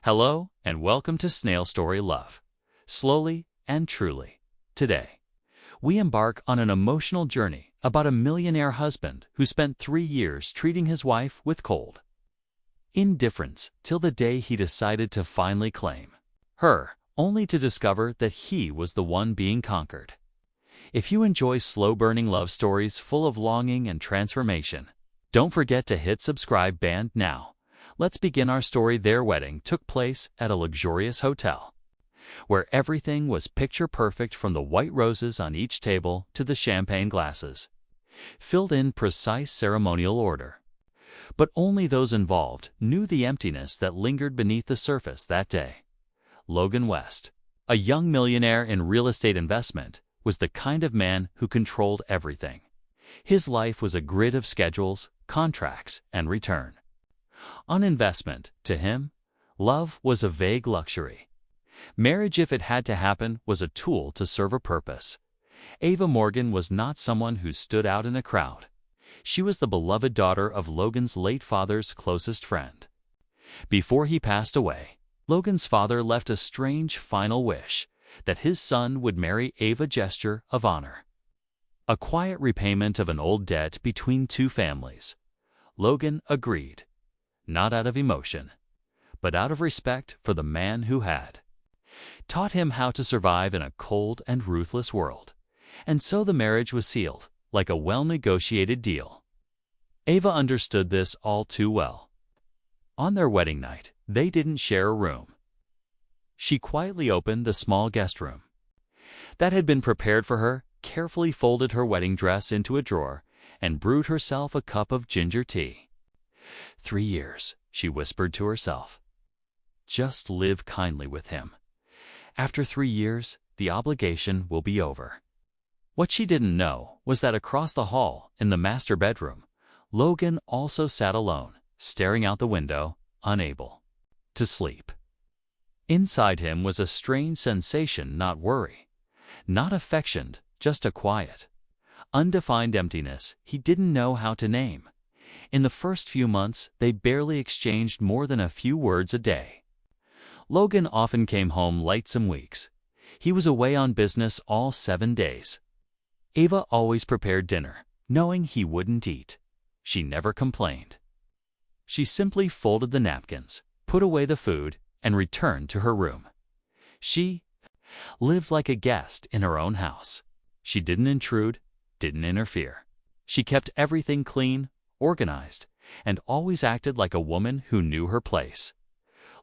Hello and welcome to Snail Story Love. Slowly and truly. Today, we embark on an emotional journey about a millionaire husband who spent 3 years treating his wife with cold indifference till the day he decided to finally claim her, only to discover that he was the one being conquered. If you enjoy slow-burning love stories full of longing and transformation, don't forget to hit subscribe button now. Let's begin our story. Their wedding took place at a luxurious hotel, where everything was picture perfect, from the white roses on each table to the champagne glasses, filled in precise ceremonial order. But only those involved knew the emptiness that lingered beneath the surface that day. Logan West, a young millionaire in real estate investment, was the kind of man who controlled everything. His life was a grid of schedules, contracts, and return on investment. To him, love was a vague luxury. Marriage, if it had to happen, was a tool to serve a purpose. Ava Morgan was not someone who stood out in a crowd. She was the beloved daughter of Logan's late father's closest friend. Before he passed away, Logan's father left a strange final wish that his son would marry Ava, gesture of honor, a quiet repayment of an old debt between two families. Logan agreed, not out of emotion, but out of respect for the man who had taught him how to survive in a cold and ruthless world. And so the marriage was sealed, like a well-negotiated deal. Ava understood this all too well. On their wedding night, they didn't share a room. She quietly opened the small guest room that had been prepared for her, carefully folded her wedding dress into a drawer, and brewed herself a cup of ginger tea. 3 years, she whispered to herself. Just live kindly with him. After 3 years, the obligation will be over. What she didn't know was that across the hall, in the master bedroom, Logan also sat alone, staring out the window, unable to sleep. Inside him was a strange sensation, not worry, not affection, just a quiet, undefined emptiness he didn't know how to name. In the first few months, they barely exchanged more than a few words a day. Logan often came home late some weeks. He was away on business all 7 days. Ava always prepared dinner, knowing he wouldn't eat. She never complained. She simply folded the napkins, put away the food, and returned to her room. She lived like a guest in her own house. She didn't intrude, didn't interfere. She kept everything clean, organized, and always acted like a woman who knew her place.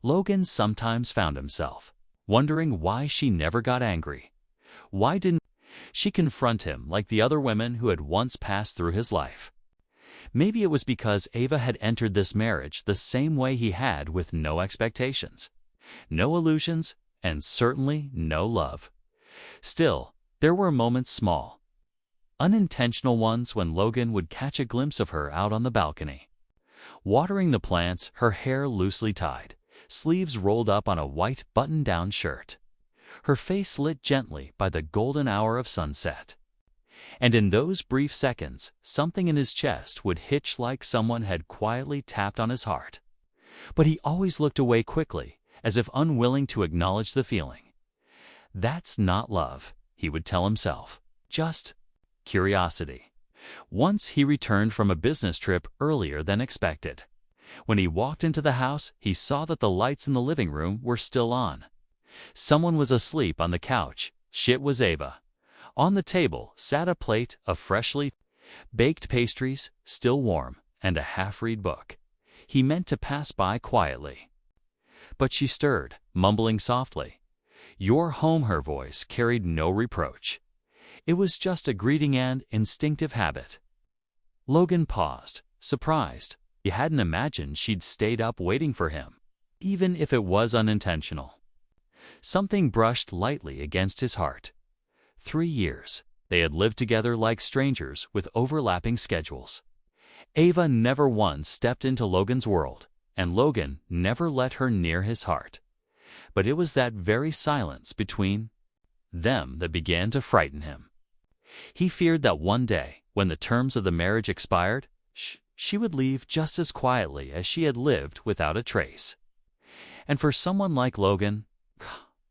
Logan sometimes found himself wondering why she never got angry. Why didn't she confront him like the other women who had once passed through his life? Maybe it was because Ava had entered this marriage the same way he had, with no expectations, no illusions, and certainly no love. Still, there were moments, small, unintentional ones, when Logan would catch a glimpse of her out on the balcony, watering the plants, her hair loosely tied, sleeves rolled up on a white button-down shirt, her face lit gently by the golden hour of sunset. And in those brief seconds, something in his chest would hitch, like someone had quietly tapped on his heart. But he always looked away quickly, as if unwilling to acknowledge the feeling. That's not love, he would tell himself, just curiosity. Once he returned from a business trip earlier than expected. When he walked into the house, he saw that the lights in the living room were still on. Someone was asleep on the couch. It was Ava. On the table sat a plate of freshly baked pastries, still warm, and a half-read book. He meant to pass by quietly, but she stirred, mumbling softly. "You're home." Her voice carried no reproach. It was just a greeting and instinctive habit. Logan paused, surprised. He hadn't imagined she'd stayed up waiting for him, even if it was unintentional. Something brushed lightly against his heart. 3 years. They had lived together like strangers, with overlapping schedules. Ava never once stepped into Logan's world, and Logan never let her near his heart. But it was that very silence between them that began to frighten him. He feared that one day, when the terms of the marriage expired, she would leave just as quietly as she had lived, without a trace. And for someone like Logan,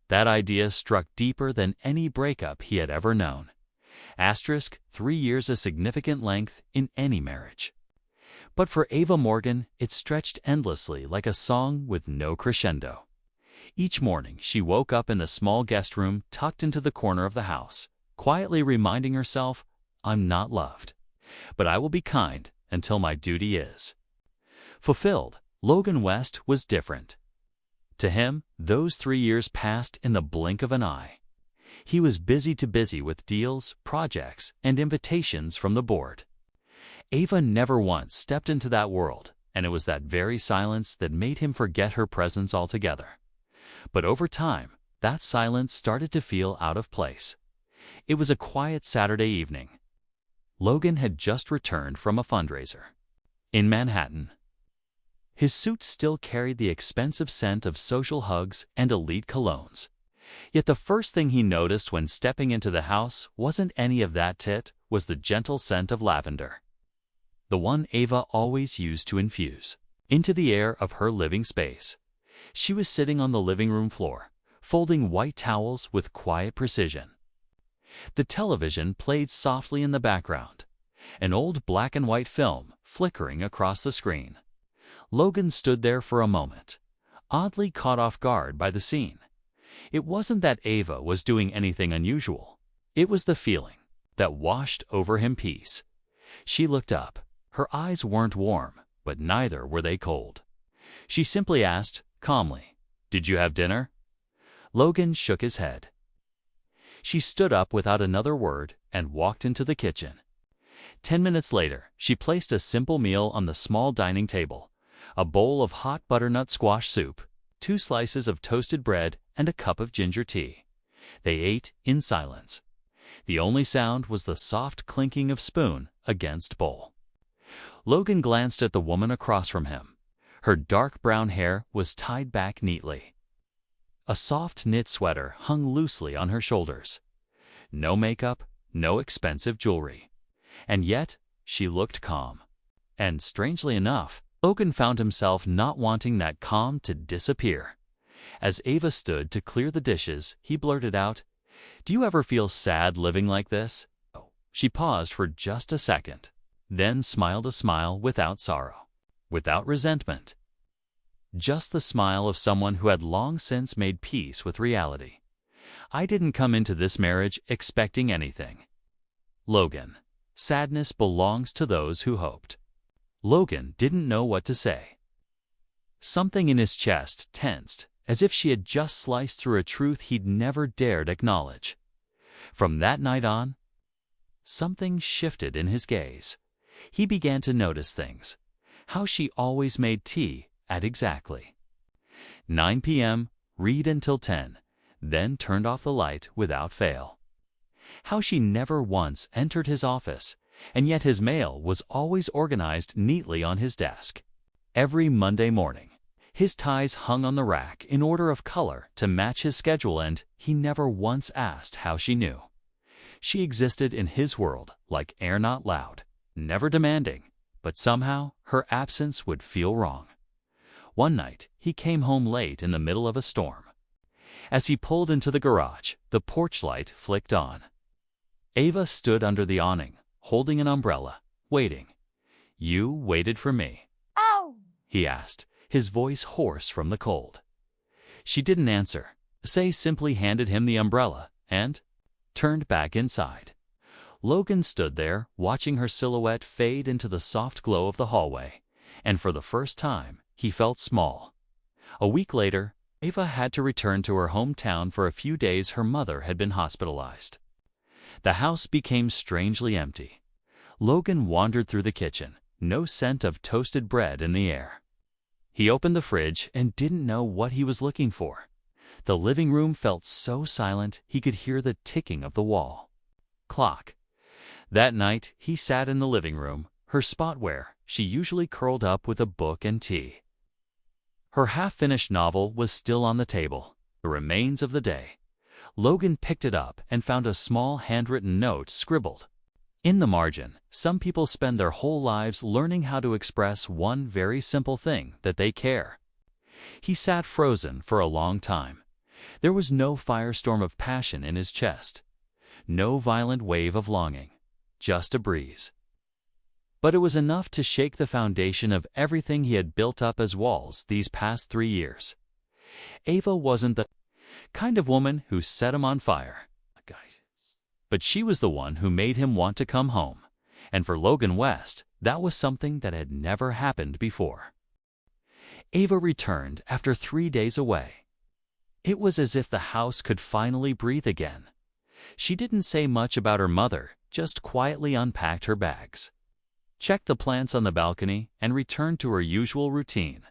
that idea struck deeper than any breakup he had ever known. Asterisk, 3 years a significant length in any marriage. But for Ava Morgan, it stretched endlessly like a song with no crescendo. Each morning, she woke up in the small guest room tucked into the corner of the house, quietly reminding herself, "I'm not loved, but I will be kind until my duty is." Fulfilled, Logan West was different. To him, those 3 years passed in the blink of an eye. He was busy with deals, projects, and invitations from the board. Ava never once stepped into that world, and it was that very silence that made him forget her presence altogether. But over time, that silence started to feel out of place. It was a quiet Saturday evening. Logan had just returned from a fundraiser in Manhattan. His suit still carried the expensive scent of social hugs and elite colognes. Yet the first thing he noticed when stepping into the house wasn't any of that was the gentle scent of lavender. The one Ava always used to infuse into the air of her living space. She was sitting on the living room floor, folding white towels with quiet precision. The television played softly in the background, an old black and white film flickering across the screen. Logan stood there for a moment, oddly caught off guard by the scene. It wasn't that Ava was doing anything unusual. It was the feeling that washed over him peace. She looked up. Her eyes weren't warm, but neither were they cold. She simply asked, calmly, "Did you have dinner?" Logan shook his head. She stood up without another word and walked into the kitchen. 10 minutes later, she placed a simple meal on the small dining table: a bowl of hot butternut squash soup, 2 slices of toasted bread, and a cup of ginger tea. They ate in silence. The only sound was the soft clinking of spoon against bowl. Logan glanced at the woman across from him. Her dark brown hair was tied back neatly. A soft knit sweater hung loosely on her shoulders. No makeup, no expensive jewelry. And yet, she looked calm. And strangely enough, Logan found himself not wanting that calm to disappear. As Ava stood to clear the dishes, he blurted out, "Do you ever feel sad living like this?" She paused for just a second, then smiled a smile without sorrow, without resentment. Just the smile of someone who had long since made peace with reality. "I didn't come into this marriage expecting anything, Logan. Sadness belongs to those who hoped." Logan didn't know what to say. Something in his chest tensed, as if she had just sliced through a truth he'd never dared acknowledge. From that night on, something shifted in his gaze. He began to notice things. How she always made tea at exactly 9 p.m., read until 10, then turned off the light without fail. How she never once entered his office, and yet his mail was always organized neatly on his desk. Every Monday morning, his ties hung on the rack in order of color to match his schedule, and he never once asked how she knew. She existed in his world like air not loud, never demanding, but somehow her absence would feel wrong. One night, he came home late in the middle of a storm. As he pulled into the garage, the porch light flicked on. Ava stood under the awning, holding an umbrella, waiting. "You waited for me?" "Oh," he asked, his voice hoarse from the cold. She didn't answer. Say simply handed him the umbrella and turned back inside. Logan stood there, watching her silhouette fade into the soft glow of the hallway, and for the first time, he felt small. A week later, Ava had to return to her hometown for a few days. Her mother had been hospitalized. The house became strangely empty. Logan wandered through the kitchen, no scent of toasted bread in the air. He opened the fridge and didn't know what he was looking for. The living room felt so silent he could hear the ticking of the wall clock. That night, he sat in the living room, her spot where she usually curled up with a book and tea. Her half-finished novel was still on the table, the remains of the day. Logan picked it up and found a small handwritten note scribbled. In the margin, some people spend their whole lives learning how to express one very simple thing that they care. He sat frozen for a long time. There was no firestorm of passion in his chest, no violent wave of longing, just a breeze. But it was enough to shake the foundation of everything he had built up as walls these past 3 years. Ava wasn't the kind of woman who set him on fire, but she was the one who made him want to come home. And for Logan West, that was something that had never happened before. Ava returned after 3 days away. It was as if the house could finally breathe again. She didn't say much about her mother, just quietly unpacked her bags, checked the plants on the balcony, and returned to her usual routine: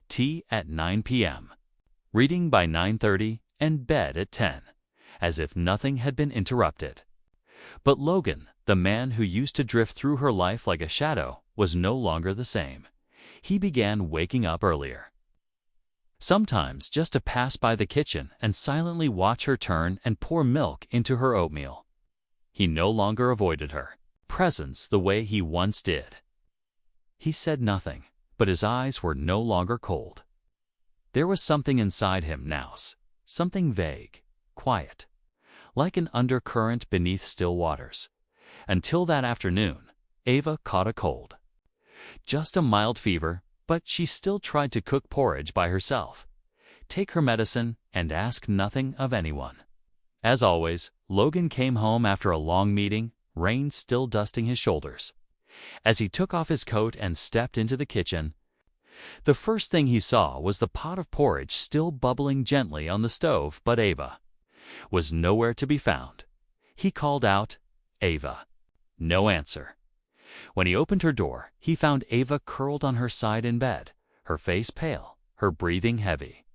tea at 9 p.m., reading by 9:30, and bed at 10, as if nothing had been interrupted. But Logan, the man who used to drift through her life like a shadow, was no longer the same. He began waking up earlier, sometimes just to pass by the kitchen and silently watch her turn and pour milk into her oatmeal. He no longer avoided her presence the way he once did. He said nothing, but his eyes were no longer cold. There was something inside him now, something vague, quiet, like an undercurrent beneath still waters. Until that afternoon, Ava caught a cold. Just a mild fever, but she still tried to cook porridge by herself, take her medicine, and ask nothing of anyone. As always, Logan came home after a long meeting, rain still dusting his shoulders. As he took off his coat and stepped into the kitchen, the first thing he saw was the pot of porridge still bubbling gently on the stove, but Ava was nowhere to be found. He called out, "Ava." No answer. When he opened her door, he found Ava curled on her side in bed, her face pale, her breathing heavy.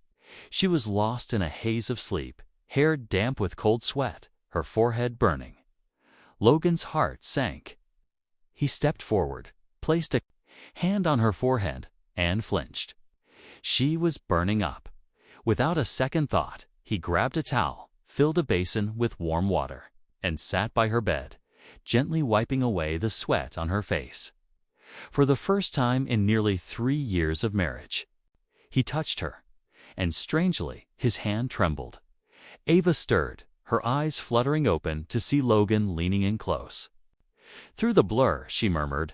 She was lost in a haze of sleep, hair damp with cold sweat, her forehead burning. Logan's heart sank. He stepped forward, placed a hand on her forehead, and flinched. She was burning up. Without a second thought, he grabbed a towel, filled a basin with warm water, and sat by her bed, gently wiping away the sweat on her face. For the first time in nearly 3 years of marriage, he touched her, and strangely, his hand trembled. Ava stirred, her eyes fluttering open to see Logan leaning in close. Through the blur, she murmured,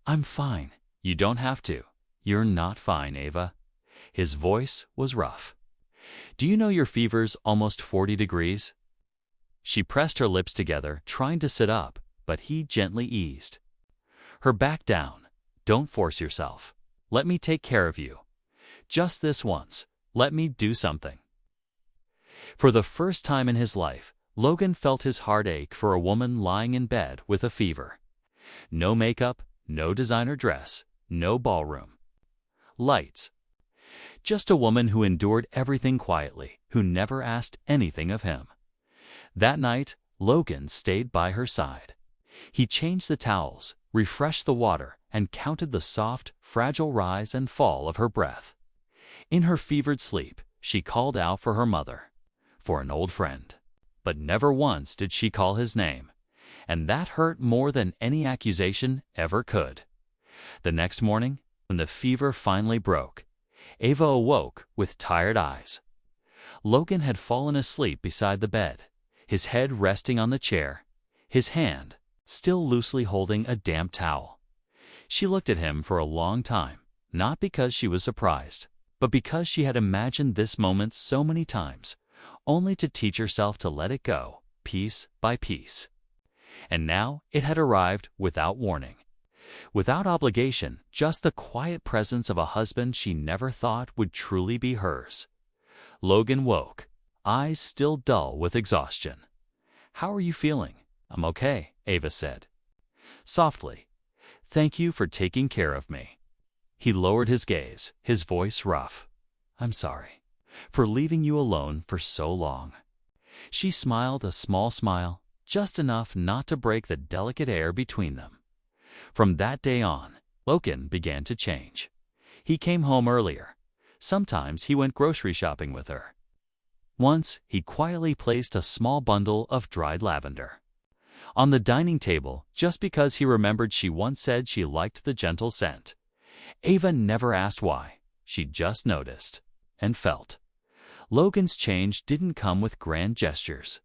"I'm fine. You don't have to." "You're not fine, Ava." His voice was rough. "Do you know your fever's almost 40 degrees? She pressed her lips together, trying to sit up, but he gently eased her back down. "Don't force yourself. Let me take care of you. Just this once, let me do something." For the first time in his life, Logan felt his heart ache for a woman lying in bed with a fever. No makeup, no designer dress, no ballroom lights. Just a woman who endured everything quietly, who never asked anything of him. That night, Logan stayed by her side. He changed the towels, refreshed the water, and counted the soft, fragile rise and fall of her breath. In her fevered sleep, she called out for her mother, for an old friend. But never once did she call his name, and that hurt more than any accusation ever could. The next morning, when the fever finally broke, Ava awoke with tired eyes. Logan had fallen asleep beside the bed, his head resting on the chair, his hand still loosely holding a damp towel. She looked at him for a long time, not because she was surprised, but because she had imagined this moment so many times, only to teach herself to let it go, piece by piece. And now it had arrived without warning. Without obligation, just the quiet presence of a husband she never thought would truly be hers. Logan woke, eyes still dull with exhaustion. "How are you feeling?" "I'm okay," Ava said softly. "Thank you for taking care of me." He lowered his gaze, his voice rough. "I'm sorry for leaving you alone for so long." She smiled a small smile, just enough not to break the delicate air between them. From that day on, Logan began to change. He came home earlier. Sometimes he went grocery shopping with her. Once, he quietly placed a small bundle of dried lavender on the dining table just because he remembered she once said she liked the gentle scent. Ava never asked why. She just noticed. and felt. Logan's change didn't come with grand gestures.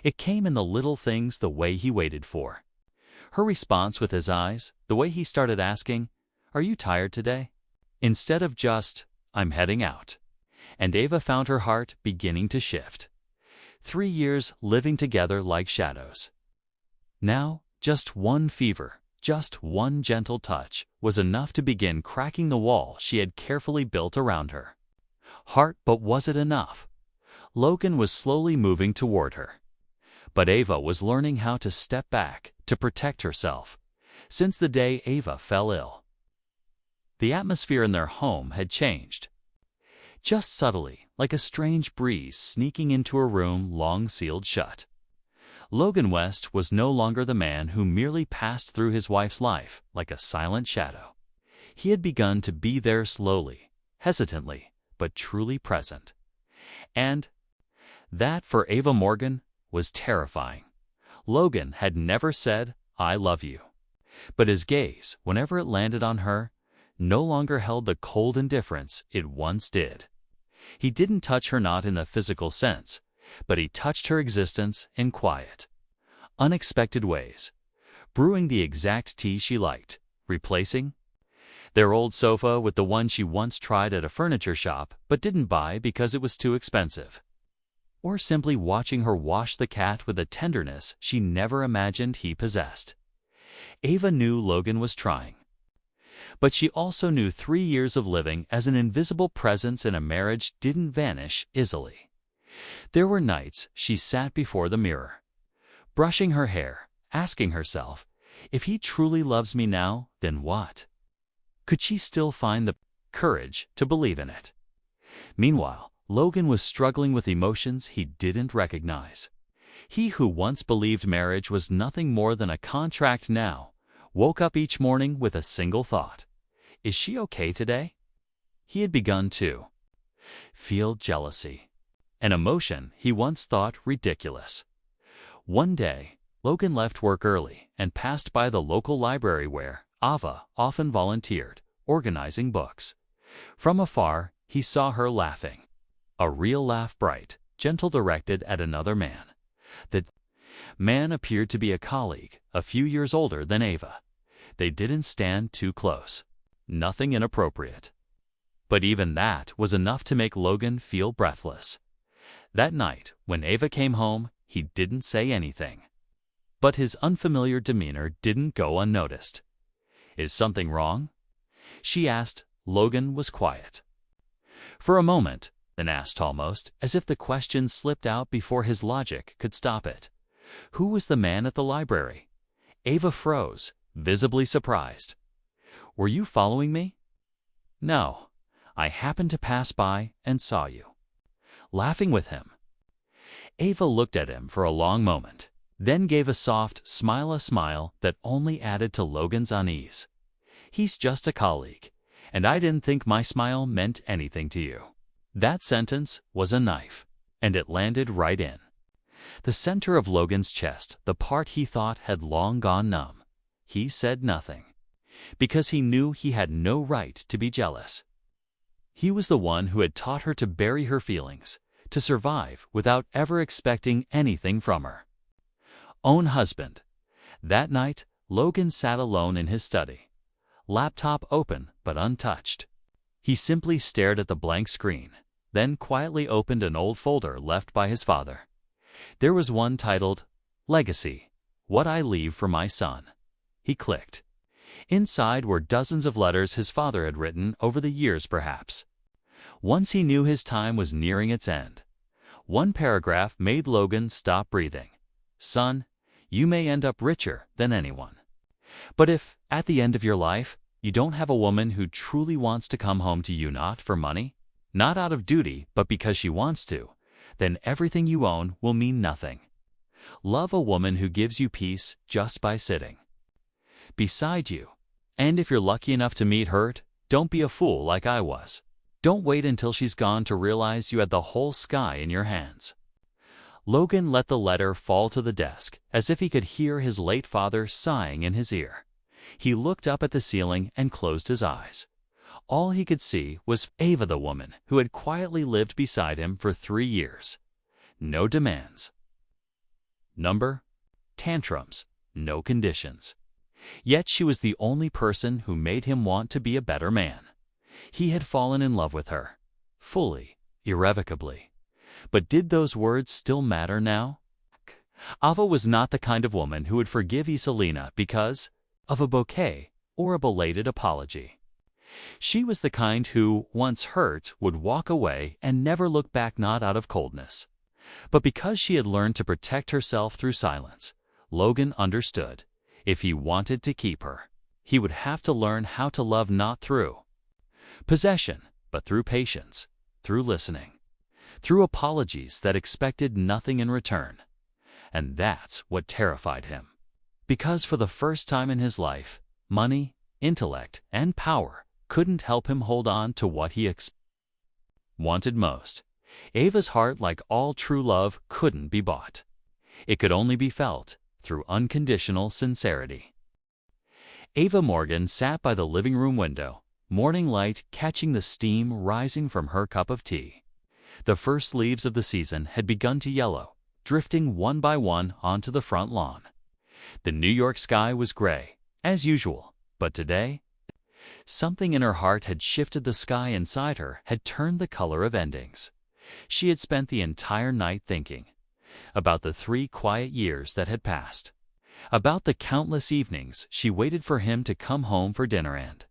It came in the little things, the way he waited for her response with his eyes, the way he started asking, "Are you tired today?" instead of just, "I'm heading out." And Ava found her heart beginning to shift. 3 years living together like shadows. Now, just one fever, just one gentle touch, was enough to begin cracking the wall she had carefully built around her. But was it enough? Logan was slowly moving toward her. But Ava was learning how to step back, to protect herself, since the day Ava fell ill. The atmosphere in their home had changed. Just subtly, like a strange breeze sneaking into a room long sealed shut. Logan West was no longer the man who merely passed through his wife's life like a silent shadow. He had begun to be there slowly, hesitantly, but truly present. And that, for Ava Morgan, was terrifying. Logan had never said, "I love you." But his gaze, whenever it landed on her, no longer held the cold indifference it once did. He didn't touch her, not in the physical sense, but he touched her existence in quiet, unexpected ways, brewing the exact tea she liked, replacing their old sofa with the one she once tried at a furniture shop but didn't buy because it was too expensive. Or simply watching her wash the cat with a tenderness she never imagined he possessed. Ava knew Logan was trying. But she also knew 3 years of living as an invisible presence in a marriage didn't vanish easily. There were nights she sat before the mirror, brushing her hair, asking herself, if he truly loves me now, then what? Could she still find the courage to believe in it? Meanwhile, Logan was struggling with emotions he didn't recognize. He who once believed marriage was nothing more than a contract now woke up each morning with a single thought. Is she okay today? He had begun to feel jealousy, an emotion he once thought ridiculous. One day, Logan left work early and passed by the local library where Ava often volunteered, organizing books. From afar, he saw her laughing. A real laugh, bright, gentle, directed at another man. That man appeared to be a colleague, a few years older than Ava. They didn't stand too close. Nothing inappropriate. But even that was enough to make Logan feel breathless. That night, when Ava came home, he didn't say anything. But his unfamiliar demeanor didn't go unnoticed. Is something wrong? She asked. Logan was quiet. For a moment, then asked almost as if the question slipped out before his logic could stop it. Who was the man at the library? Ava froze, visibly surprised. Were you following me? No. I happened to pass by and saw you laughing with him. Ava looked at him for a long moment, then gave a soft smile, a smile that only added to Logan's unease. He's just a colleague, and I didn't think my smile meant anything to you. That sentence was a knife, and it landed right in the center of Logan's chest, the part he thought had long gone numb. He said nothing, because he knew he had no right to be jealous. He was the one who had taught her to bury her feelings, to survive without ever expecting anything from her own husband. That night, Logan sat alone in his study, laptop open but untouched. He simply stared at the blank screen, then quietly opened an old folder left by his father. There was one titled, Legacy, What I Leave for My Son. He clicked. Inside were dozens of letters his father had written over the years, perhaps. Once he knew his time was nearing its end. One paragraph made Logan stop breathing. Son, you may end up richer than anyone. But if, at the end of your life, you don't have a woman who truly wants to come home to you, not for money, not out of duty, but because she wants to, then everything you own will mean nothing. Love a woman who gives you peace just by sitting beside you. And if you're lucky enough to meet her, don't be a fool like I was. Don't wait until she's gone to realize you had the whole sky in your hands. Logan let the letter fall to the desk, as if he could hear his late father sighing in his ear. He looked up at the ceiling and closed his eyes. all he could see was Ava, the woman who had quietly lived beside him for 3 years. No demands. Number? Tantrums. No conditions. Yet she was the only person who made him want to be a better man. He had fallen in love with her. Fully, irrevocably. But did those words still matter now? Ava was not the kind of woman who would forgive Iselina because of a bouquet or a belated apology. She was the kind who, once hurt, would walk away and never look back, not out of coldness. But because she had learned to protect herself through silence, Logan understood. If he wanted to keep her, he would have to learn how to love not through possession, but through patience, through listening, through apologies that expected nothing in return. And that's what terrified him. Because for the first time in his life, money, intellect, and power couldn't help him hold on to what he wanted most. Ava's heart, like all true love, couldn't be bought. It could only be felt through unconditional sincerity. Ava Morgan sat by the living room window, morning light catching the steam rising from her cup of tea. The first leaves of the season had begun to yellow, drifting one by one onto the front lawn. The New York sky was gray, as usual, but today, something in her heart had shifted. The sky inside her had turned the color of endings. She had spent the entire night thinking about the 3 quiet years that had passed, about the countless evenings she waited for him to come home for dinner and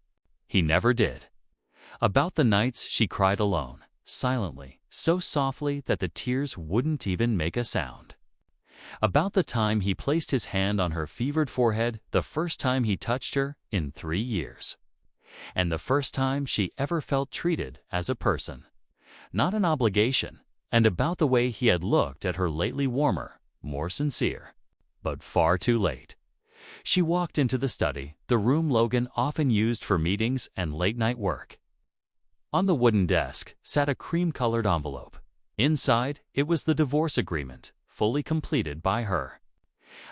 he never did, about the nights she cried alone, silently, so softly that the tears wouldn't even make a sound, about the time he placed his hand on her fevered forehead, the first time he touched her in 3 years, and the first time she ever felt treated as a person, not an obligation, and about the way he had looked at her lately, warmer, more sincere. But far too late. She walked into the study, the room Logan often used for meetings and late-night work. On the wooden desk sat a cream-colored envelope. Inside, it was the divorce agreement, fully completed by her.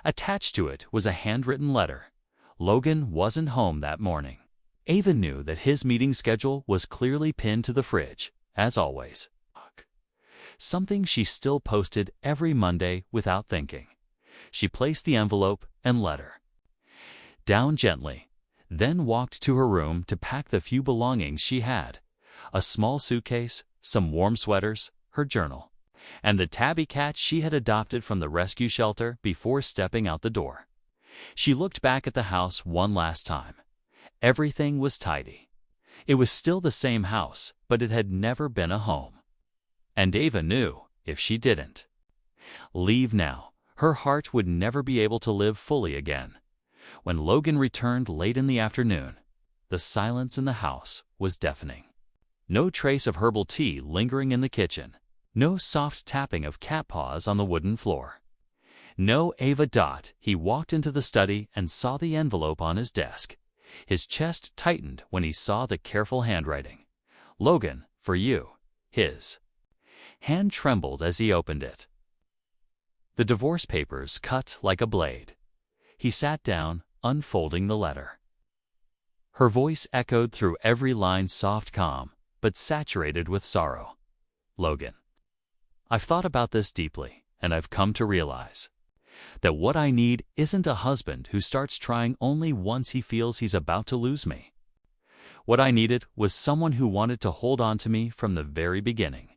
Attached to it was a handwritten letter. Logan wasn't home that morning. Ava knew that his meeting schedule was clearly pinned to the fridge, as always. Something she still posted every Monday without thinking. She placed the envelope and letter down gently, then walked to her room to pack the few belongings she had: a small suitcase, some warm sweaters, her journal, and the tabby cat she had adopted from the rescue shelter. Before stepping out the door, she looked back at the house one last time. Everything was tidy. It was still the same house, but it had never been a home. And Ava knew, if she didn't leave now, her heart would never be able to live fully again. When Logan returned late in the afternoon, the silence in the house was deafening. No trace of herbal tea lingering in the kitchen. No soft tapping of cat paws on the wooden floor. No Ava. He walked into the study and saw the envelope on his desk. His chest tightened when he saw the careful handwriting. "Logan, for you." His hand trembled as he opened it. The divorce papers cut like a blade. He sat down, unfolding the letter. Her voice echoed through every line, soft, calm, but saturated with sorrow. "Logan, I've thought about this deeply, and I've come to realize that what I need isn't a husband who starts trying only once he feels he's about to lose me. What I needed was someone who wanted to hold on to me from the very beginning.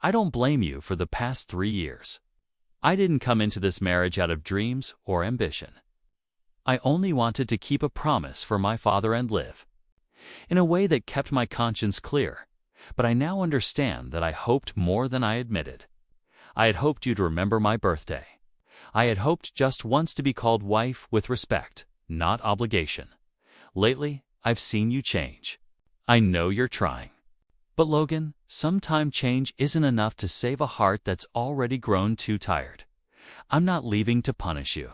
I don't blame you for the past 3 years. I didn't come into this marriage out of dreams or ambition. I only wanted to keep a promise for my father and live in a way that kept my conscience clear. But I now understand that I hoped more than I admitted. I had hoped you'd remember my birthday. I had hoped just once to be called wife with respect, not obligation. Lately, I've seen you change. I know you're trying. But Logan, sometime change isn't enough to save a heart that's already grown too tired. I'm not leaving to punish you.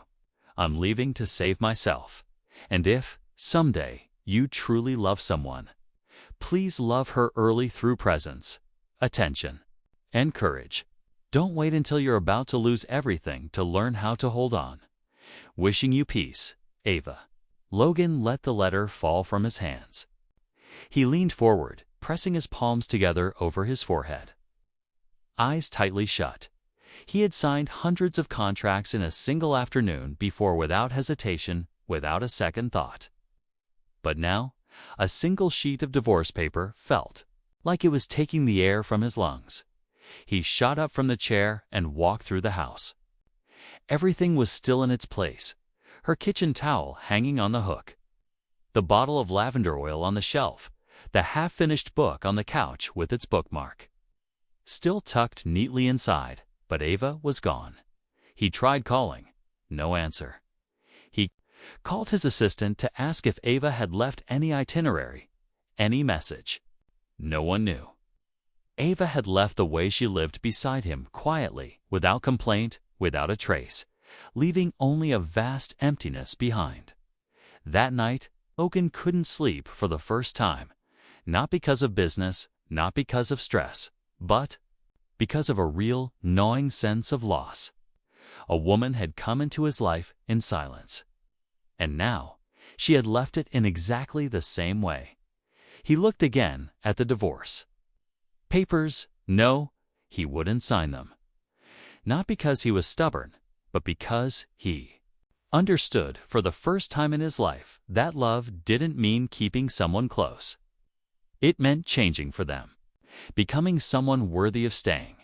I'm leaving to save myself. And if, someday, you truly love someone, please love her early through presence, attention, and courage. Don't wait until you're about to lose everything to learn how to hold on. Wishing you peace, Ava." Logan let the letter fall from his hands. He leaned forward, pressing his palms together over his forehead. Eyes tightly shut. He had signed hundreds of contracts in a single afternoon before, without hesitation, without a second thought. But now, a single sheet of divorce paper felt like it was taking the air from his lungs. He shot up from the chair and walked through the house. Everything was still in its place, her kitchen towel hanging on the hook, the bottle of lavender oil on the shelf, the half-finished book on the couch with its bookmark, still tucked neatly inside, but Ava was gone. He tried calling. No answer. He called his assistant to ask if Ava had left any itinerary, any message. No one knew. Ava had left the way she lived beside him, quietly, without complaint, without a trace, leaving only a vast emptiness behind. That night, Logan couldn't sleep for the first time, not because of business, not because of stress, but because of a real, gnawing sense of loss. A woman had come into his life in silence. And now, she had left it in exactly the same way. He looked again at the divorce papers. No, he wouldn't sign them. Not because he was stubborn, but because he understood for the first time in his life that love didn't mean keeping someone close. It meant changing for them, becoming someone worthy of staying.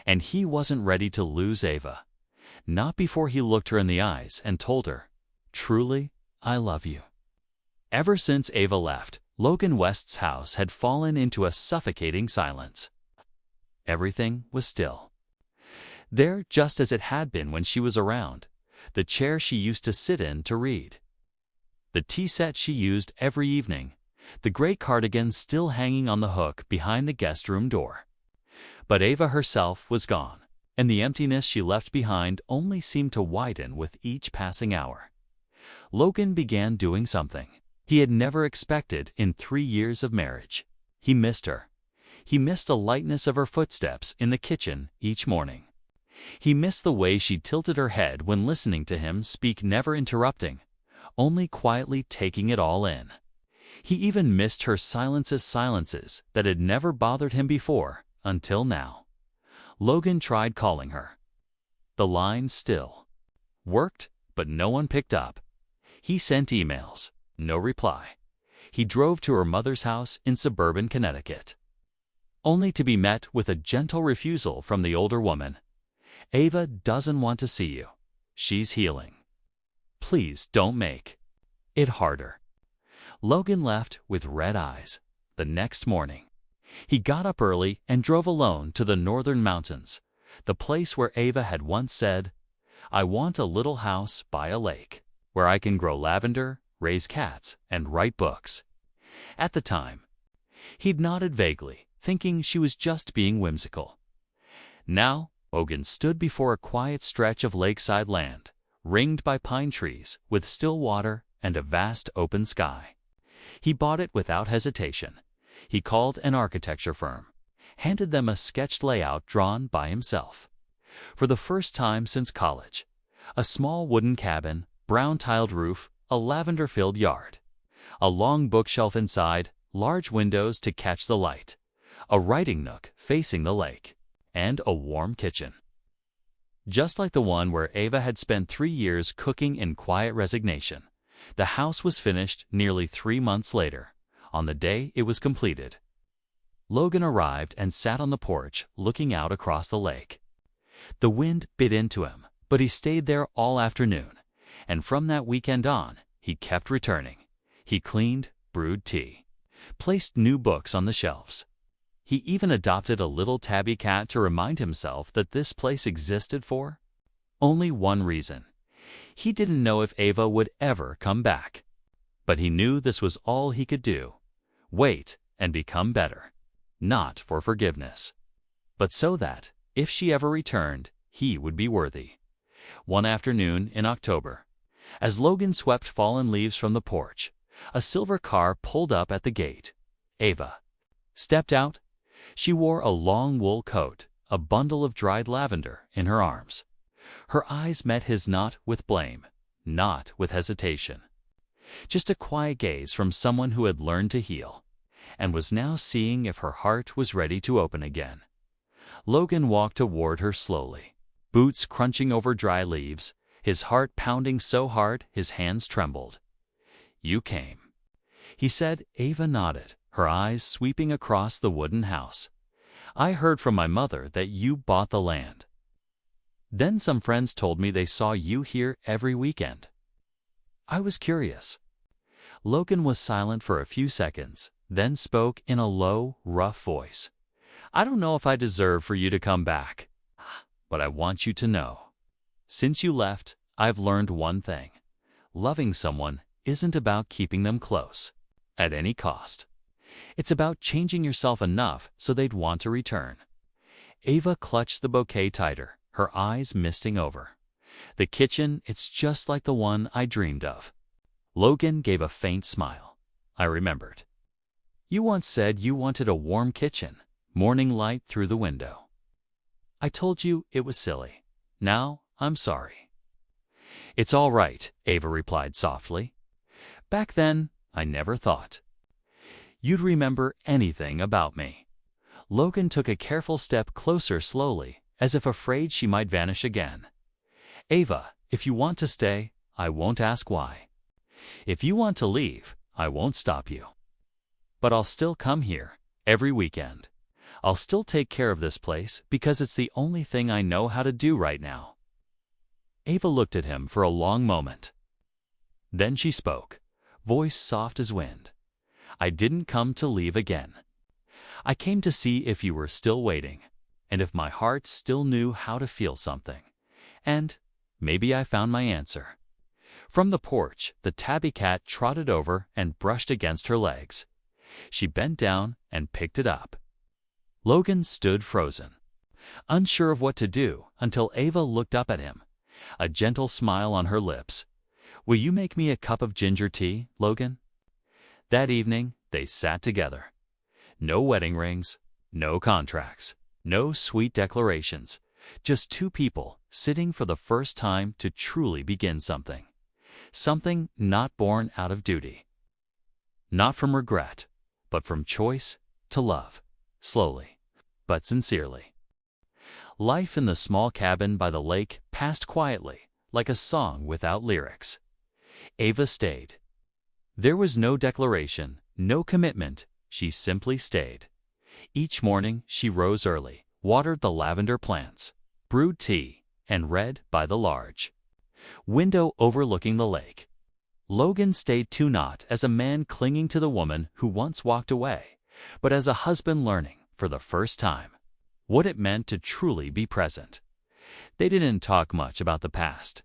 And he wasn't ready to lose Ava. Not before he looked her in the eyes and told her, "Truly, I love you." Ever since Ava left, Logan West's house had fallen into a suffocating silence. Everything was still. There, just as it had been when she was around, the chair she used to sit in to read, the tea set she used every evening, the gray cardigan still hanging on the hook behind the guest room door. But Ava herself was gone, and the emptiness she left behind only seemed to widen with each passing hour. Logan began doing something he had never expected in 3 years of marriage. He missed her. He missed the lightness of her footsteps in the kitchen each morning. He missed the way she tilted her head when listening to him speak, never interrupting, only quietly taking it all in. He even missed her silences that had never bothered him before, until now. Logan tried calling her. The line still worked, but no one picked up. He sent emails. No reply. He drove to her mother's house in suburban Connecticut, only to be met with a gentle refusal from the older woman. "Ava doesn't want to see you. She's healing. Please don't make it harder." Logan left with red eyes. The next morning, he got up early and drove alone to the northern mountains, the place where Ava had once said, "I want a little house by a lake, where I can grow lavender, raise cats, and write books." At the time, he'd nodded vaguely, thinking she was just being whimsical. Now, Logan stood before a quiet stretch of lakeside land, ringed by pine trees, with still water and a vast open sky. He bought it without hesitation. He called an architecture firm, handed them a sketched layout drawn by himself. For the first time since college, a small wooden cabin, brown-tiled roof, a lavender-filled yard, a long bookshelf inside, large windows to catch the light, a writing nook facing the lake, and a warm kitchen. Just like the one where Ava had spent 3 years cooking in quiet resignation, the house was finished nearly 3 months later, on the day it was completed. Logan arrived and sat on the porch, looking out across the lake. The wind bit into him, but he stayed there all afternoon, and from that weekend on, he kept returning. He cleaned, brewed tea, placed new books on the shelves. He even adopted a little tabby cat to remind himself that this place existed for only one reason. He didn't know if Ava would ever come back, but he knew this was all he could do: wait and become better, not for forgiveness, but so that, if she ever returned, he would be worthy. One afternoon in October, as Logan swept fallen leaves from the porch, a silver car pulled up at the gate. Ava stepped out. She wore a long wool coat, a bundle of dried lavender in her arms. Her eyes met his not with blame, not with hesitation. Just a quiet gaze from someone who had learned to heal. and was now seeing if her heart was ready to open again. Logan walked toward her slowly, boots crunching over dry leaves, his heart pounding so hard his hands trembled. "You came," he said. Ava nodded, her eyes sweeping across the wooden house. "I heard from my mother that you bought the land. Then some friends told me they saw you here every weekend. I was curious." Logan was silent for a few seconds, then spoke in a low, rough voice. "I don't know if I deserve for you to come back, but I want you to know. Since you left, I've learned one thing. Loving someone isn't about keeping them close, at any cost. It's about changing yourself enough so they'd want to return." Ava clutched the bouquet tighter, her eyes misting over. "The kitchen, it's just like the one I dreamed of." Logan gave a faint smile. "I remembered. You once said you wanted a warm kitchen, morning light through the window. I told you it was silly. Now I'm sorry." "It's all right," Ava replied softly. "Back then, I never thought you'd remember anything about me." Logan took a careful step closer slowly, as if afraid she might vanish again. "Ava, if you want to stay, I won't ask why. If you want to leave, I won't stop you. But I'll still come here, every weekend. I'll still take care of this place because it's the only thing I know how to do right now." Ava looked at him for a long moment. Then she spoke, voice soft as wind. "I didn't come to leave again. I came to see if you were still waiting, and if my heart still knew how to feel something. And maybe I found my answer." From the porch, the tabby cat trotted over and brushed against her legs. She bent down and picked it up. Logan stood frozen, unsure of what to do, until Ava looked up at him, a gentle smile on her lips. "Will you make me a cup of ginger tea, Logan?" That evening, they sat together. No wedding rings, no contracts, no sweet declarations, just two people sitting for the first time to truly begin something. Something not born out of duty. Not from regret, but from choice to love, slowly, but sincerely. Life in the small cabin by the lake passed quietly, like a song without lyrics. Ava stayed. There was no declaration, no commitment, she simply stayed. Each morning she rose early, watered the lavender plants, brewed tea, and read by the large window overlooking the lake. Logan stayed too, not as a man clinging to the woman who once walked away, but as a husband learning, for the first time, what it meant to truly be present. They didn't talk much about the past.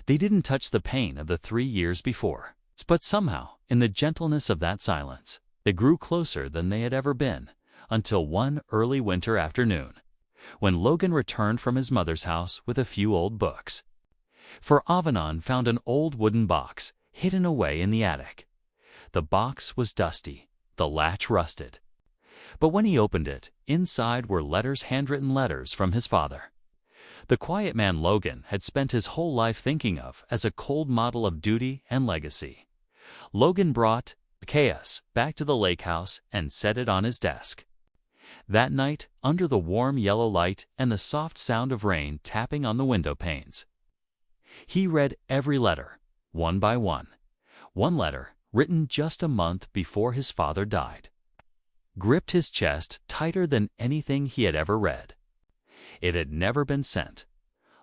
They didn't touch the pain of the 3 years before, but somehow, in the gentleness of that silence, they grew closer than they had ever been, until one early winter afternoon, when Logan returned from his mother's house with a few old books. For Avanon found an old wooden box hidden away in the attic. The box was dusty, the latch rusted. But when he opened it, inside were letters, handwritten letters from his father. The quiet man Logan had spent his whole life thinking of as a cold model of duty and legacy. Logan brought chaos back to the lake house and set it on his desk. That night, under the warm yellow light and the soft sound of rain tapping on the window panes, he read every letter, one by one. One letter, written just a month before his father died, gripped his chest tighter than anything he had ever read. It had never been sent.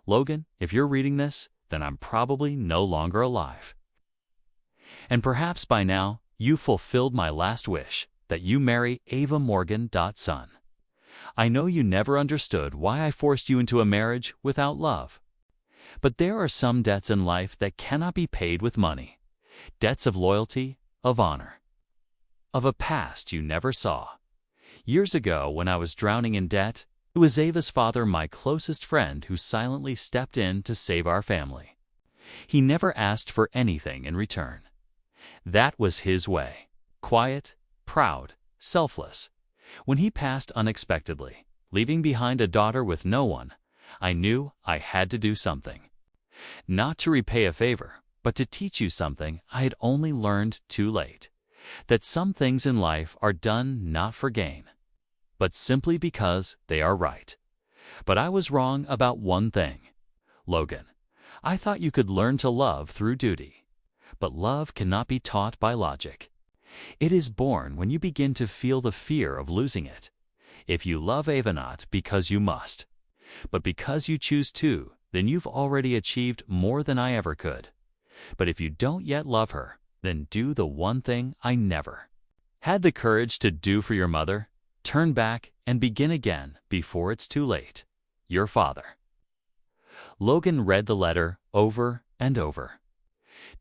"Logan, if you're reading this, then I'm probably no longer alive. And perhaps by now, you fulfilled my last wish, that you marry Ava Morgan. Son. I know you never understood why I forced you into a marriage without love. But there are some debts in life that cannot be paid with money. Debts of loyalty, of honor, of a past you never saw. Years ago, when I was drowning in debt, it was Ava's father, my closest friend, who silently stepped in to save our family. He never asked for anything in return. That was his way. Quiet, proud, selfless. When he passed unexpectedly, leaving behind a daughter with no one, I knew I had to do something. Not to repay a favor, but to teach you something I had only learned too late. that some things in life are done not for gain, but simply because they are right. But I was wrong about one thing. Logan, I thought you could learn to love through duty. But love cannot be taught by logic. It is born when you begin to feel the fear of losing it. If you love Ava not because you must, but because you choose to, then you've already achieved more than I ever could. But if you don't yet love her, then do the one thing I never had the courage to do for your mother. Turn back and begin again before it's too late. Your father. Logan read the letter over and over,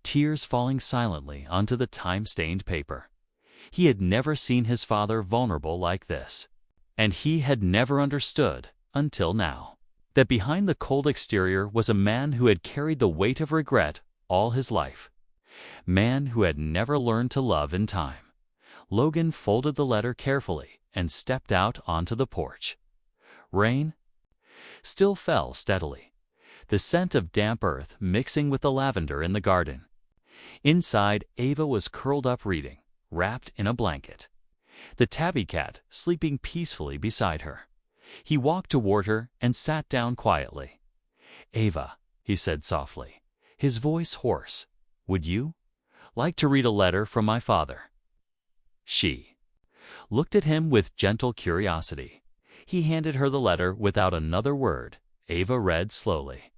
tears falling silently onto the time-stained paper. He had never seen his father vulnerable like this, and he had never understood, until now, that behind the cold exterior was a man who had carried the weight of regret all his life. Man who had never learned to love in time. Logan folded the letter carefully and stepped out onto the porch. Rain still fell steadily, the scent of damp earth mixing with the lavender in the garden. Inside, Ava was curled up reading, wrapped in a blanket, the tabby cat sleeping peacefully beside her. He walked toward her and sat down quietly. "Ava," he said softly, his voice hoarse, "would you like to read a letter from my father?" She looked at him with gentle curiosity. He handed her the letter without another word. Ava read slowly.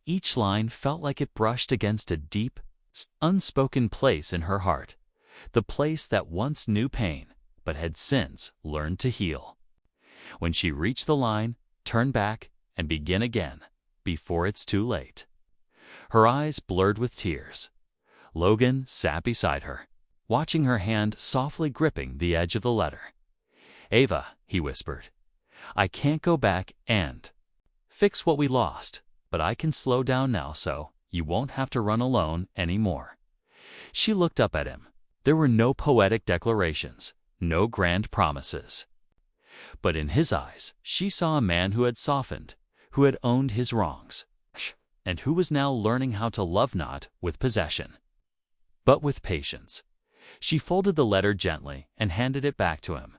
Each line felt like it brushed against a deep, unspoken place in her heart, the place that once knew pain, but had since learned to heal. When she reached the line, turn back and begin again, before it's too late. Her eyes blurred with tears. Logan sat beside her, watching her hand softly gripping the edge of the letter. "Ava," he whispered, "I can't go back and fix what we lost, but I can slow down now so you won't have to run alone anymore." She looked up at him. There were no poetic declarations, no grand promises. But in his eyes, she saw a man who had softened, who had owned his wrongs, and who was now learning how to love not with possession, but with patience. She folded the letter gently and handed it back to him.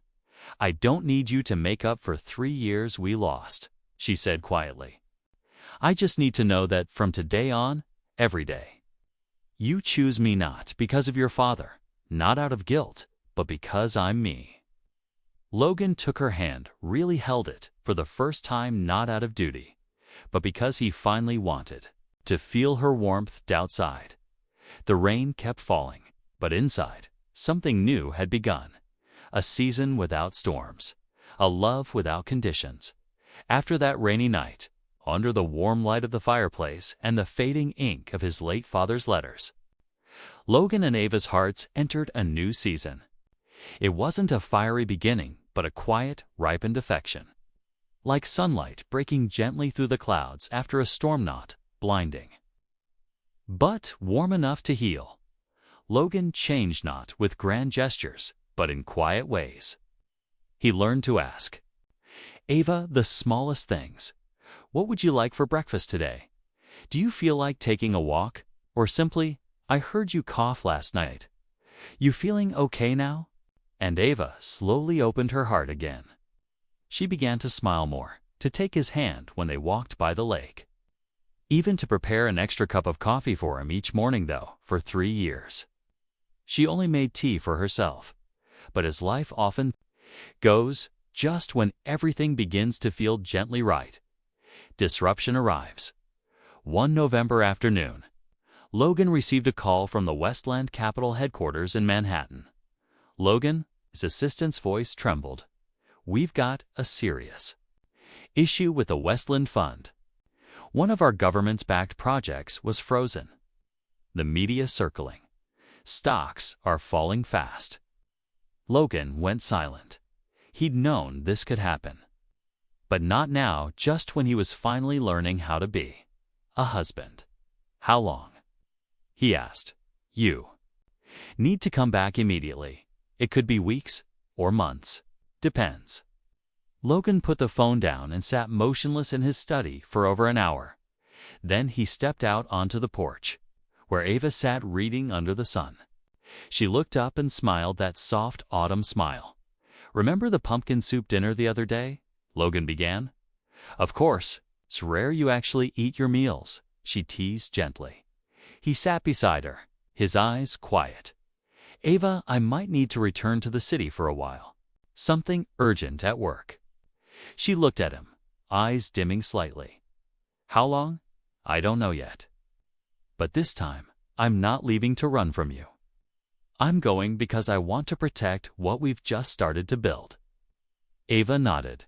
"I don't need you to make up for 3 years we lost," she said quietly. "I just need to know that from today on, every day, you choose me not because of your father, not out of guilt, but because I'm me." Logan took her hand, really held it, for the first time not out of duty, but because he finally wanted to feel her warmth outside. The rain kept falling, but inside, something new had begun. A season without storms, a love without conditions. After that rainy night, under the warm light of the fireplace and the fading ink of his late father's letters, Logan and Ava's hearts entered a new season. It wasn't a fiery beginning, but a quiet, ripened affection. Like sunlight breaking gently through the clouds after a storm, not blinding, but warm enough to heal. Logan changed not with grand gestures, but in quiet ways. He learned to ask Ava the smallest things. "What would you like for breakfast today? Do you feel like taking a walk?" Or simply, "I heard you cough last night. You feeling okay now?" And Ava slowly opened her heart again. She began to smile more, to take his hand when they walked by the lake, even to prepare an extra cup of coffee for him each morning, though, for 3 years. She only made tea for herself. But as life often goes, just when everything begins to feel gently right, disruption arrives. One November afternoon, Logan received a call from the Westland Capital headquarters in Manhattan. "Logan," his assistant's voice trembled, "we've got a serious issue with the Westland Fund. One of our government's backed projects was frozen. The media circling. Stocks are falling fast." Logan went silent. He'd known this could happen. But not now, just when he was finally learning how to be a husband. "How long?" he asked. "You need to come back immediately. It could be weeks or months. Depends." Logan put the phone down and sat motionless in his study for over an hour. Then he stepped out onto the porch, where Ava sat reading under the sun. She looked up and smiled that soft autumn smile. "Remember the pumpkin soup dinner the other day?" Logan began. "Of course. It's rare you actually eat your meals," she teased gently. He sat beside her, his eyes quiet. "Ava, I might need to return to the city for a while. Something urgent at work." She looked at him, eyes dimming slightly. "How long? I don't know yet. But this time, I'm not leaving to run from you. I'm going because I want to protect what we've just started to build." Ava nodded.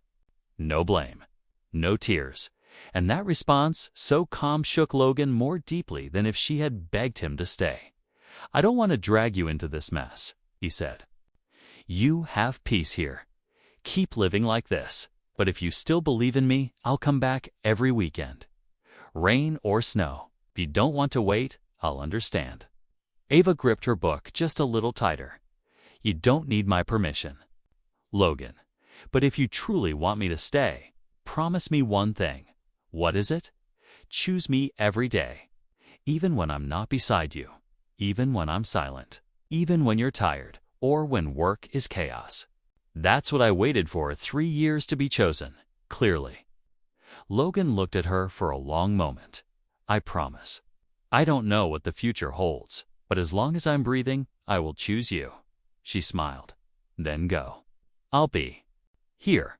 No blame, no tears, and that response so calm shook Logan more deeply than if she had begged him to stay. "I don't want to drag you into this mess," he said. "You have peace here. Keep living like this, but if you still believe in me, I'll come back every weekend. Rain or snow. If you don't want to wait, I'll understand." Ava gripped her book just a little tighter. "You don't need my permission, Logan. But if you truly want me to stay, promise me one thing." "What is it?" "Choose me every day. Even when I'm not beside you. Even when I'm silent. Even when you're tired, or when work is chaos." That's what I waited for 3 years to be chosen, clearly. Logan looked at her for a long moment. "I promise. I don't know what the future holds, but as long as I'm breathing, I will choose you." She smiled. "Then go. I'll be here."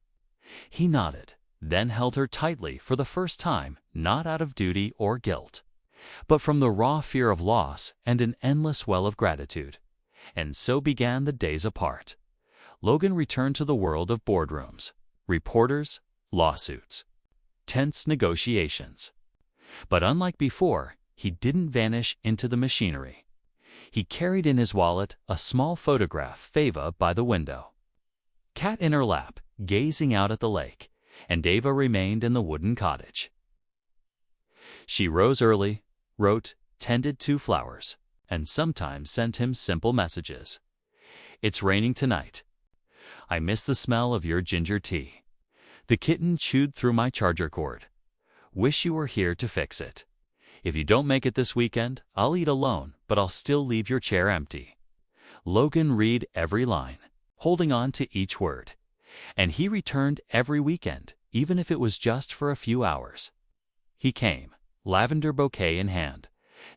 He nodded, then held her tightly for the first time, not out of duty or guilt, but from the raw fear of loss and an endless well of gratitude. And so began the days apart. Logan returned to the world of boardrooms, reporters, lawsuits, tense negotiations. But unlike before, he didn't vanish into the machinery. He carried in his wallet a small photograph of Ava by the window. Cat in her lap, gazing out at the lake, and Ava remained in the wooden cottage. She rose early, wrote, tended 2 flowers, and sometimes sent him simple messages. "It's raining tonight. I miss the smell of your ginger tea. The kitten chewed through my charger cord. Wish you were here to fix it. If you don't make it this weekend, I'll eat alone, but I'll still leave your chair empty." Logan read every line, holding on to each word. And he returned every weekend, even if it was just for a few hours. He came, lavender bouquet in hand,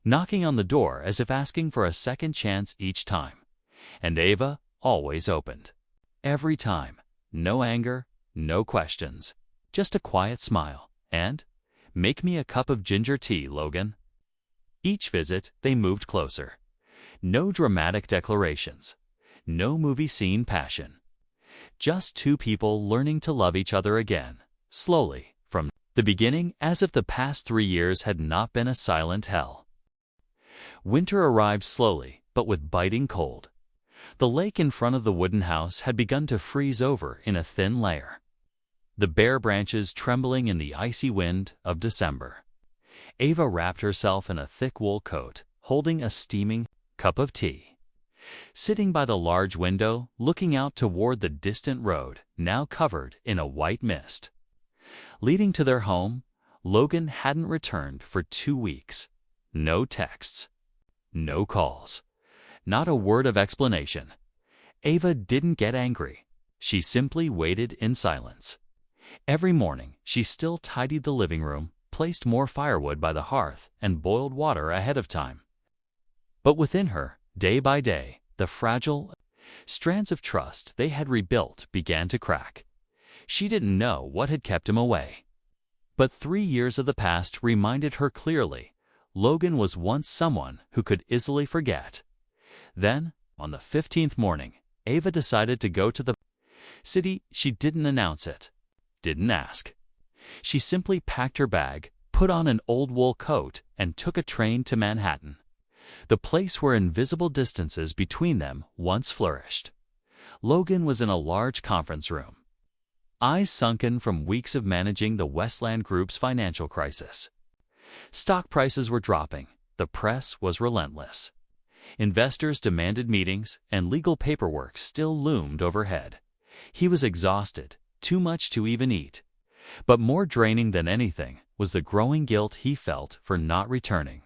knocking on the door as if asking for a second chance each time. And Ava always opened. Every time. No anger, no questions. Just a quiet smile, and, "Make me a cup of ginger tea, Logan." Each visit, they moved closer. No dramatic declarations. No movie scene passion. Just 2 people learning to love each other again, slowly, from the beginning, as if the past 3 years had not been a silent hell. Winter arrived slowly, but with biting cold. The lake in front of the wooden house had begun to freeze over in a thin layer, the bare branches trembling in the icy wind of December. Ava wrapped herself in a thick wool coat, holding a steaming cup of tea. Sitting by the large window, looking out toward the distant road, now covered in a white mist. Leading to their home, Logan hadn't returned for 2 weeks. No texts. No calls. Not a word of explanation. Ava didn't get angry. She simply waited in silence. Every morning, she still tidied the living room, placed more firewood by the hearth, and boiled water ahead of time. But within her, day by day, the fragile strands of trust they had rebuilt began to crack. She didn't know what had kept him away. But 3 years of the past reminded her clearly, Logan was once someone who could easily forget. Then, on the 15th morning, Ava decided to go to the city. She didn't announce it, didn't ask. She simply packed her bag, put on an old wool coat, and took a train to Manhattan, the place where invisible distances between them once flourished. Logan was in a large conference room, eyes sunken from weeks of managing the Westland Group's financial crisis. Stock prices were dropping, the press was relentless. Investors demanded meetings, and legal paperwork still loomed overhead. He was exhausted, too much to even eat. But more draining than anything was the growing guilt he felt for not returning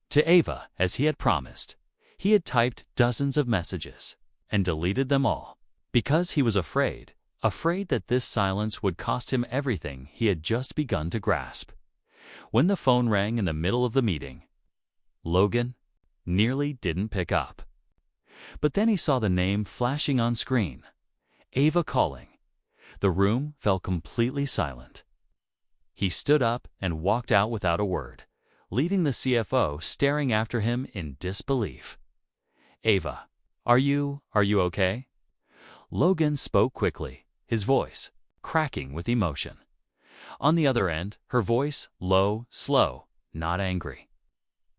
to Ava as he had promised. He had typed dozens of messages and deleted them all because he was afraid that this silence would cost him everything he had just begun to grasp. When the phone rang in the middle of the meeting, Logan nearly didn't pick up. But then he saw the name flashing on screen. Ava calling. The room fell completely silent. He stood up and walked out without a word, leaving the CFO staring after him in disbelief. "Ava, are you okay?" Logan spoke quickly, his voice cracking with emotion. On the other end, her voice low, slow, not angry,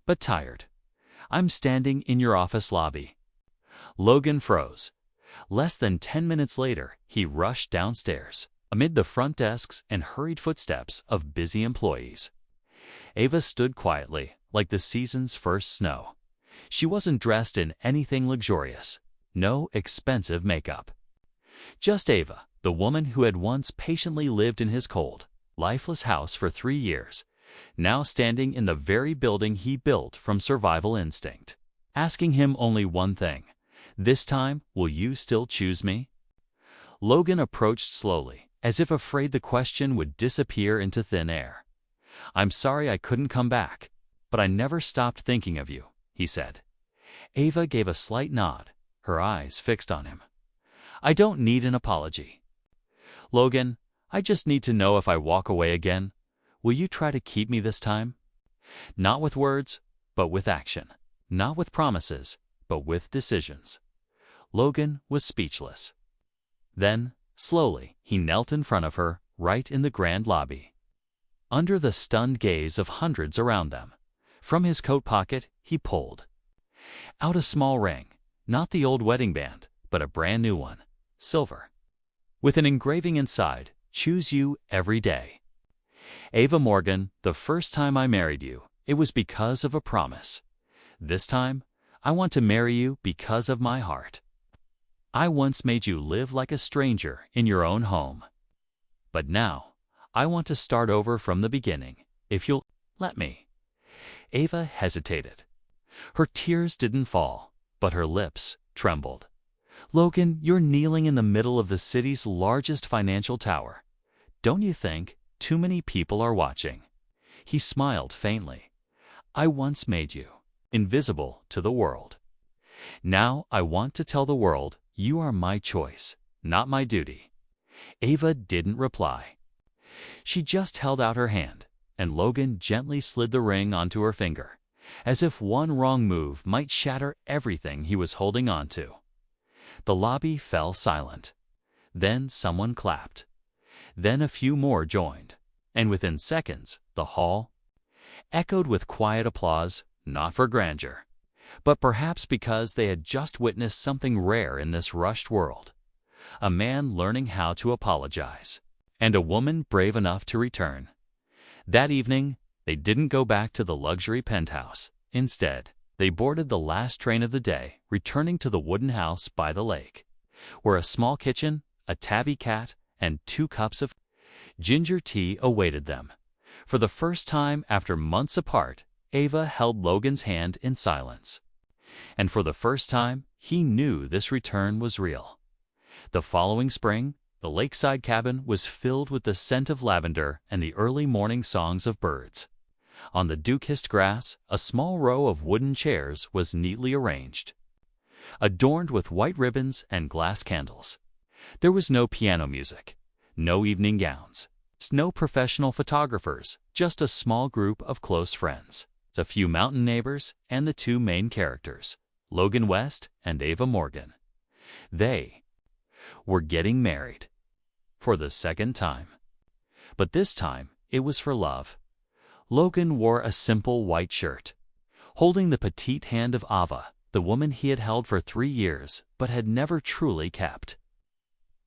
but tired. "I'm standing in your office lobby." Logan froze. Less than 10 minutes later, he rushed downstairs, amid the front desks and hurried footsteps of busy employees. Ava stood quietly, like the season's first snow. She wasn't dressed in anything luxurious, no expensive makeup. Just Ava, the woman who had once patiently lived in his cold, lifeless house for 3 years, now standing in the very building he built from survival instinct, asking him only one thing: "This time, will you still choose me?" Logan approached slowly, as if afraid the question would disappear into thin air. "I'm sorry I couldn't come back, but I never stopped thinking of you," he said. Ava gave a slight nod, her eyes fixed on him. "I don't need an apology. Logan, I just need to know if I walk away again, will you try to keep me this time? Not with words, but with action. Not with promises, but with decisions." Logan was speechless. Then, slowly, he knelt in front of her, right in the grand lobby. Under the stunned gaze of hundreds around them, from his coat pocket, he pulled out a small ring, not the old wedding band, but a brand new one, silver, with an engraving inside, "Choose you every day. Ava Morgan, the first time I married you, it was because of a promise. This time, I want to marry you because of my heart. I once made you live like a stranger in your own home. But now, I want to start over from the beginning, if you'll let me." Ava hesitated. Her tears didn't fall, but her lips trembled. "Logan, you're kneeling in the middle of the city's largest financial tower. Don't you think too many people are watching?" He smiled faintly. "I once made you invisible to the world. Now I want to tell the world you are my choice, not my duty." Ava didn't reply. She just held out her hand, and Logan gently slid the ring onto her finger, as if one wrong move might shatter everything he was holding on to. The lobby fell silent. Then someone clapped. Then a few more joined, and within seconds, the hall echoed with quiet applause, not for grandeur, but perhaps because they had just witnessed something rare in this rushed world: a man learning how to apologize, and a woman brave enough to return. That evening, they didn't go back to the luxury penthouse. Instead, they boarded the last train of the day, returning to the wooden house by the lake, where a small kitchen, a tabby cat, and 2 cups of ginger tea awaited them. For the first time after months apart, Ava held Logan's hand in silence. And for the first time, he knew this return was real. The following spring, the lakeside cabin was filled with the scent of lavender and the early morning songs of birds. On the dew-kissed grass, a small row of wooden chairs was neatly arranged, adorned with white ribbons and glass candles. There was no piano music, no evening gowns, no professional photographers, just a small group of close friends, a few mountain neighbors, and the 2 main characters, Logan West and Ava Morgan. They were getting married for the second time. But this time, it was for love. Logan wore a simple white shirt, holding the petite hand of Ava, the woman he had held for 3 years but had never truly kept.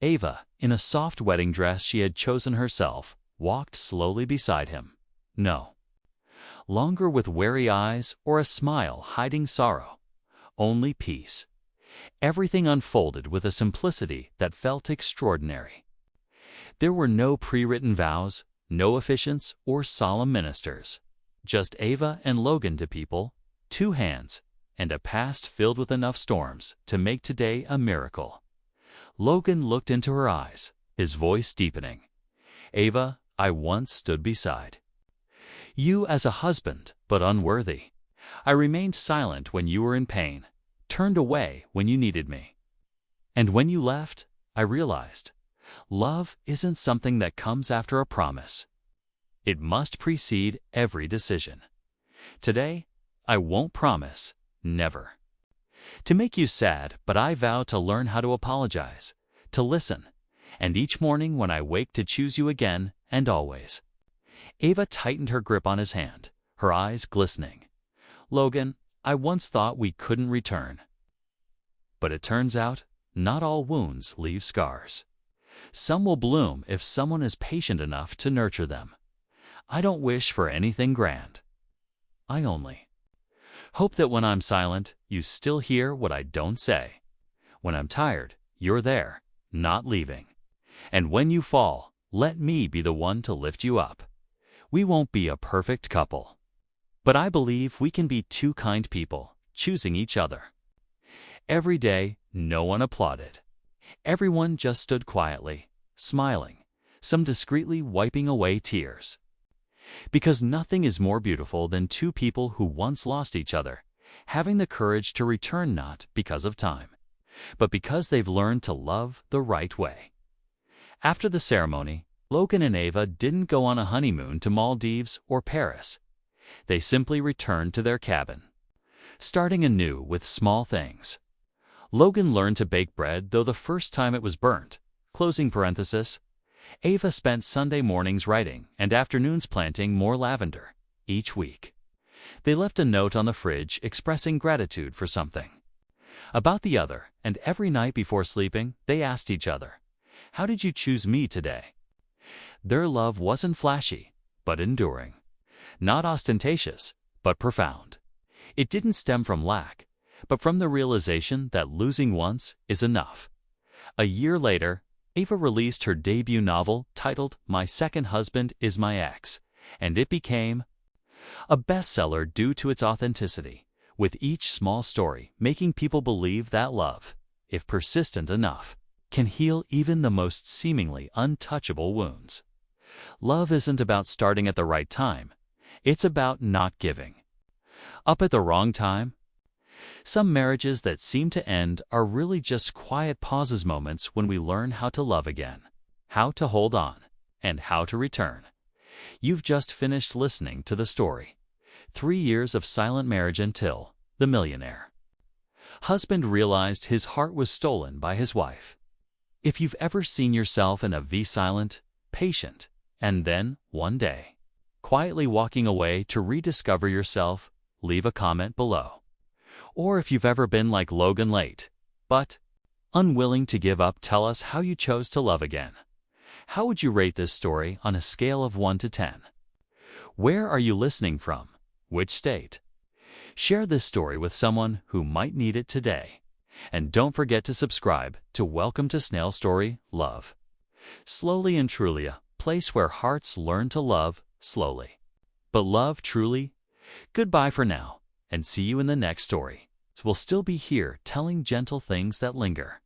Ava, in a soft wedding dress she had chosen herself, walked slowly beside him. No longer with wary eyes or a smile hiding sorrow, only peace. Everything unfolded with a simplicity that felt extraordinary. There were no pre-written vows, no officiants or solemn ministers, just Ava and Logan to people, 2 hands, and a past filled with enough storms to make today a miracle. Logan looked into her eyes, his voice deepening. Ava, I once stood beside you as a husband, but unworthy. I remained silent when you were in pain, turned away when you needed me. And when you left, I realized love isn't something that comes after a promise. It must precede every decision. Today, I won't promise, never, to make you sad, but I vow to learn how to apologize, to listen, and each morning when I wake to choose you again and always. Ava tightened her grip on his hand, her eyes glistening. Logan, I once thought we couldn't return. But it turns out, not all wounds leave scars. Some will bloom if someone is patient enough to nurture them. I don't wish for anything grand. I only hope that when I'm silent, you still hear what I don't say. When I'm tired, you're there, not leaving. And when you fall, let me be the one to lift you up. We won't be a perfect couple, but I believe we can be two kind people, choosing each other. Every day, no one applauded. Everyone just stood quietly, smiling, some discreetly wiping away tears. Because nothing is more beautiful than two people who once lost each other, having the courage to return not because of time, but because they've learned to love the right way. After the ceremony, Logan and Ava didn't go on a honeymoon to Maldives or Paris. They simply returned to their cabin, starting anew with small things. Logan learned to bake bread, though the first time it was burnt. Closing parenthesis. Ava spent Sunday mornings writing and afternoons planting more lavender each week. They left a note on the fridge expressing gratitude for something about the other, and every night before sleeping, they asked each other, "How did you choose me today?" Their love wasn't flashy, but enduring. Not ostentatious, but profound. It didn't stem from lack, but from the realization that losing once is enough. A year later, Ava released her debut novel titled My Second Husband is My Ex, and it became a bestseller due to its authenticity, with each small story making people believe that love, if persistent enough, can heal even the most seemingly untouchable wounds. Love isn't about starting at the right time. It's about not giving up at the wrong time. Some marriages that seem to end are really just quiet pauses, moments when we learn how to love again, how to hold on, and how to return. You've just finished listening to the story, 3 years of silent marriage until the millionaire husband realized his heart was stolen by his wife. If you've ever seen yourself in a silent, patient, and then, one day, quietly walking away to rediscover yourself, leave a comment below. Or if you've ever been like Logan, late, but unwilling to give up, tell us how you chose to love again. How would you rate this story on a scale of 1 to 10? Where are you listening from? Which state? Share this story with someone who might need it today. And don't forget to subscribe to Welcome to Snail Story Love. Slowly and truly, a place where hearts learn to love slowly, but love truly. Goodbye for now, and see you in the next story. We'll still be here telling gentle things that linger.